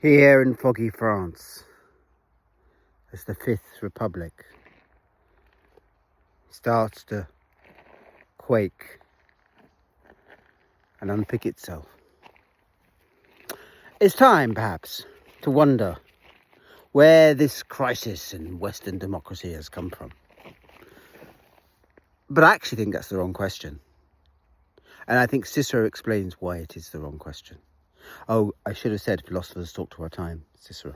Here in foggy France, as the Fifth Republic starts to quake and unpick itself, it's time, perhaps, to wonder where this crisis in Western democracy has come from. But I actually think that's the wrong question. And I think Cicero explains why it is the wrong question. Oh, I should have said philosophers talk to our time, Cicero.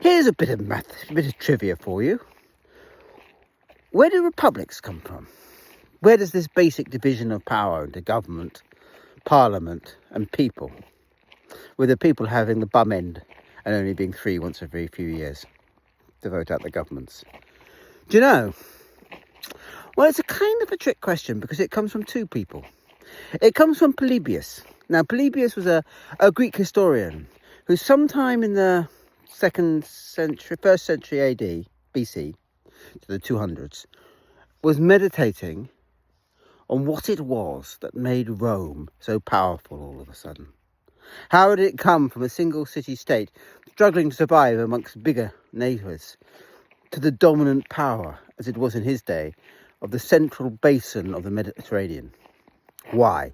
Here's a bit of trivia for you. Where do republics come from? Where does this basic division of power into government, parliament and people, with the people having the bum end and only being free once every few years to vote out the governments? Do you know? Well, it's a kind of a trick question because it comes from two people. It comes from Polybius. Now, Polybius was a Greek historian who sometime in the first century AD, BC, to the 200s, was meditating on what it was that made Rome so powerful all of a sudden. How did it come from a single city-state struggling to survive amongst bigger neighbours to the dominant power, as it was in his day, of the central basin of the Mediterranean? Why?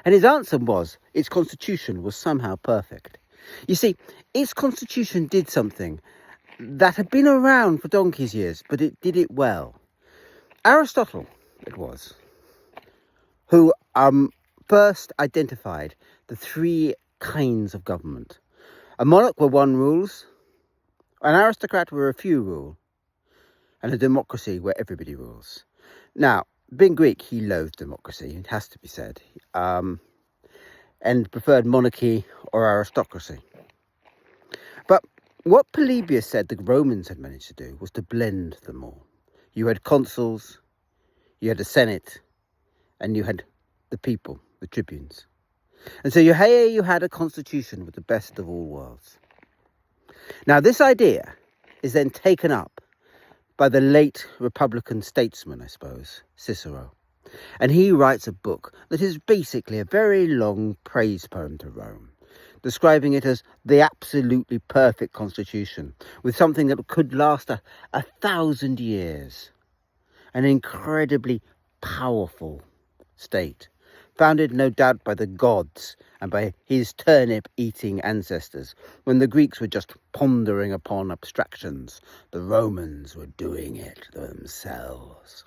And his answer was its constitution was somehow perfect. You see, its constitution did something that had been around for donkey's years, but it did it well. Aristotle, it was, who first identified the three kinds of government. A monarch where one rules, an aristocrat where a few rule, and a democracy where everybody rules. Now, being Greek, he loathed democracy, it has to be said, and preferred monarchy or aristocracy. But what Polybius said the Romans had managed to do was to blend them all. You had consuls, you had a senate, and you had the people, the tribunes. And so here you had a constitution with the best of all worlds. Now, this idea is then taken up by the late Republican statesman, I suppose, Cicero. And he writes a book that is basically a very long praise poem to Rome, describing it as the absolutely perfect constitution, with something that could last 1,000 years. An incredibly powerful state, founded no doubt by the gods and by his turnip-eating ancestors. When the Greeks were just pondering upon abstractions, the Romans were doing it themselves.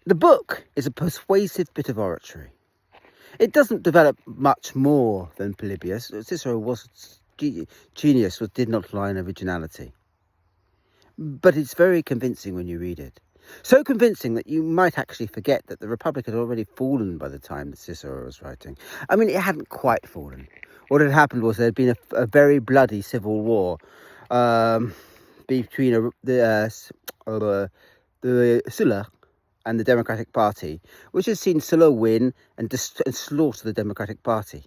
The book is a persuasive bit of oratory. It doesn't develop much more than Polybius. Cicero was genius, did not lie in originality. But it's very convincing when you read it. So convincing that you might actually forget that the Republic had already fallen by the time that Cicero was writing. I mean, it hadn't quite fallen. What had happened was there had been a very bloody civil war between the Sulla and the Democratic Party, which has seen Sulla win and slaughter the Democratic Party.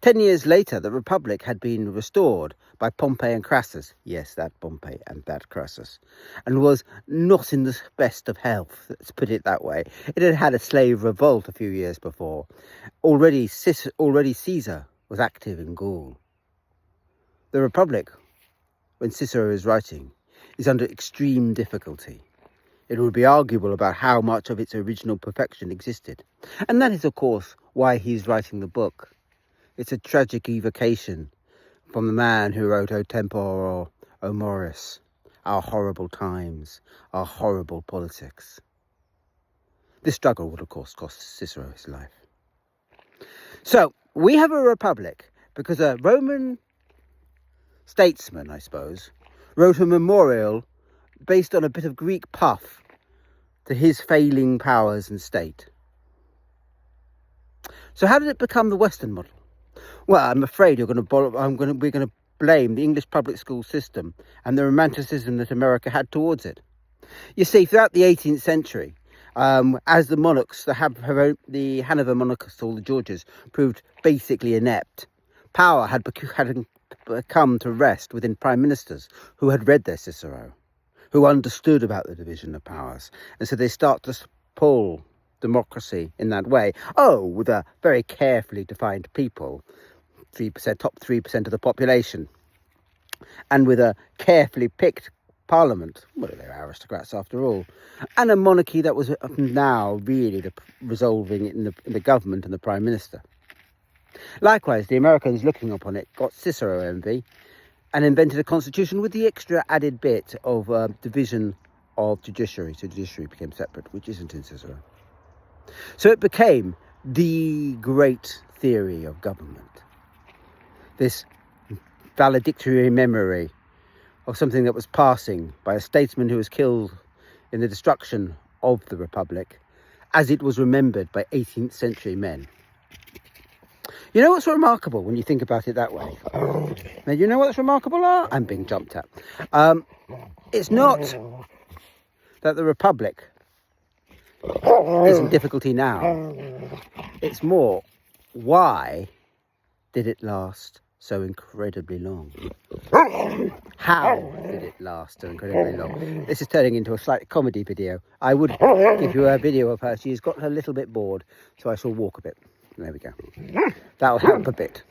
10 years later, the Republic had been restored by Pompey and Crassus. Yes, that Pompey and that Crassus. And was not in the best of health, let's put it that way. It had had a slave revolt a few years before. Already Caesar was active in Gaul. The Republic, when Cicero is writing, is under extreme difficulty. It would be arguable about how much of its original perfection existed. And that is, of course, why he's writing the book. It's a tragic evocation from the man who wrote O Tempora, O Mores, our horrible times, our horrible politics. This struggle would, of course, cost Cicero his life. So, we have a republic because a Roman statesman, I suppose, wrote a memorial based on a bit of Greek puff to his failing powers and state. So how did it become the Western model? Well, I'm afraid we're going to blame the English public school system and the romanticism that America had towards it. You see, throughout the 18th century, as the monarchs, the Hanover monarchs, all the Georges, proved basically inept, power had come to rest within prime ministers who had read their Cicero, who understood about the division of powers. And so they start to pull democracy in that way. Oh, with a very carefully defined people, 3%, top 3% of the population, and with a carefully picked parliament. Well, they're aristocrats after all, and a monarchy that was now really resolving it in the government and the prime minister. Likewise, the Americans, looking upon it, got Cicero envy and invented a constitution with the extra added bit of division of judiciary. So judiciary became separate, which isn't in Cicero. So it became the great theory of government. This valedictory memory of something that was passing by a statesman who was killed in the destruction of the Republic, as it was remembered by 18th century men. You know what's remarkable when you think about it that way? Now, you know what's remarkable? I'm being jumped at. It's not that the Republic is in difficulty now. It's more, why did it last so incredibly long? How did it last so incredibly long? This is turning into a slight comedy video. I would give you a video of her. She's got a little bit bored, so I shall walk a bit. There we go. That'll help a bit.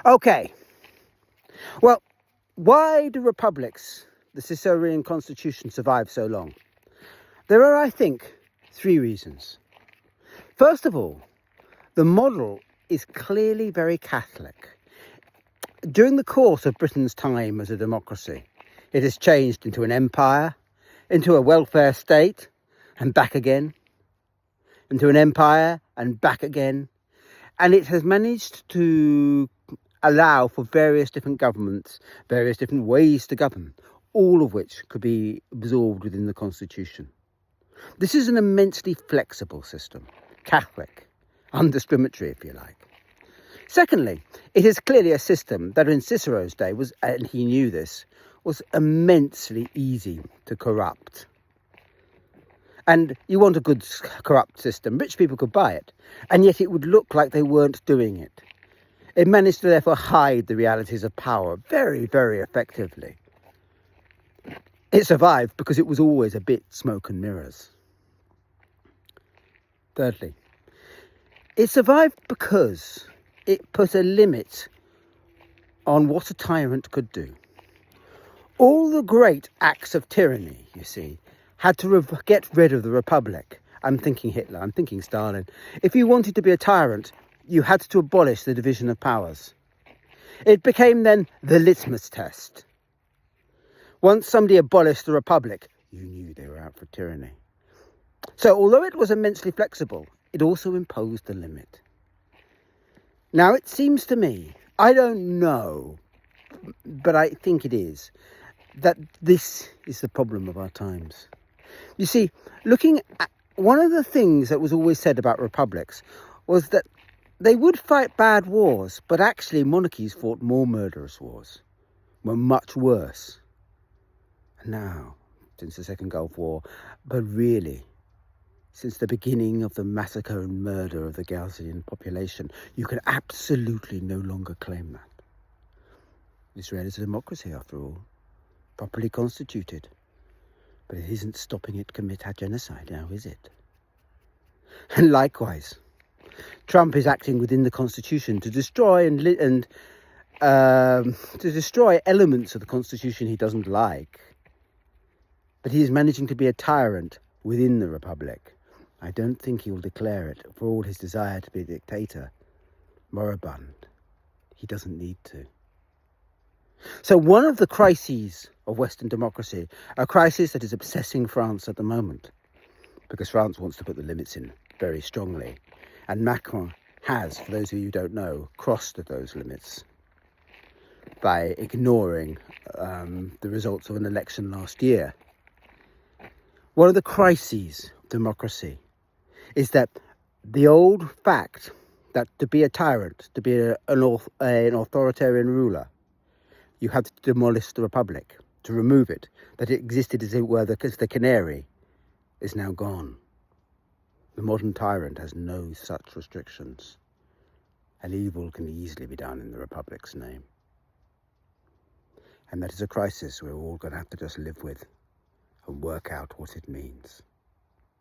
Okay. Well, why do republics, the Ciceroan constitution, survive so long? There are, I think, 3 reasons. First of all, the model is clearly very Catholic. During the course of Britain's time as a democracy, it has changed into an empire, into a welfare state, and back again, into an empire and back again. And it has managed to allow for various different governments, various different ways to govern, all of which could be absorbed within the constitution. This is an immensely flexible system, Catholic, undiscriminatory, if you like. Secondly, it is clearly a system that in Cicero's day was, and he knew this, was immensely easy to corrupt. And you want a good corrupt system. Rich people could buy it, and yet it would look like they weren't doing it. It managed to therefore hide the realities of power very, very effectively. It survived because it was always a bit smoke and mirrors. Thirdly, it survived because it put a limit on what a tyrant could do. All the great acts of tyranny, you see, had to get rid of the Republic. I'm thinking Hitler, I'm thinking Stalin. If you wanted to be a tyrant, you had to abolish the division of powers. It became then the litmus test. Once somebody abolished the Republic, you knew they were out for tyranny. So although it was immensely flexible, it also imposed a limit. Now it seems to me, I don't know, but I think it is, that this is the problem of our times. You see, looking at one of the things that was always said about republics was that they would fight bad wars, but actually monarchies fought more murderous wars, were much worse. And now, since the Second Gulf War, but really, since the beginning of the massacre and murder of the Gaussian population, you can absolutely no longer claim that. Israel is a democracy, after all, properly constituted. But it isn't stopping it commit genocide now, is it? And likewise, Trump is acting within the Constitution to destroy to destroy elements of the Constitution he doesn't like. But he is managing to be a tyrant within the Republic. I don't think he will declare it, for all his desire to be a dictator, moribund. He doesn't need to. So one of the crises of Western democracy, a crisis that is obsessing France at the moment, because France wants to put the limits in very strongly. And Macron has, for those of you who don't know, crossed those limits by ignoring the results of an election last year. One of the crises of democracy is that the old fact that to be a tyrant, to be an authoritarian ruler, you had to demolish the Republic, to remove it, that it existed as it were because the canary is now gone. The modern tyrant has no such restrictions, and evil can easily be done in the Republic's name. And that is a crisis we're all going to have to just live with and work out what it means.